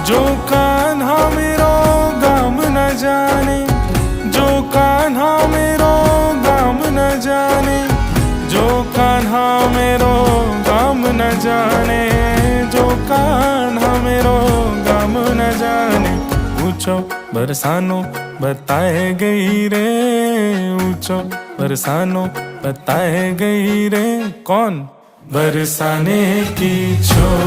जो कान्हा मेरो गाम न जाने, जो कान्हा मेरो गाम न जाने, जो कान्हा मेरो गाम न जाने, जो कान्हा मेरो गाम न जाने। ऊंचो बरसानो बताए गई रे, ऊंचो बरसानो बताए गई रे। कौन? बरसाने की छोरी।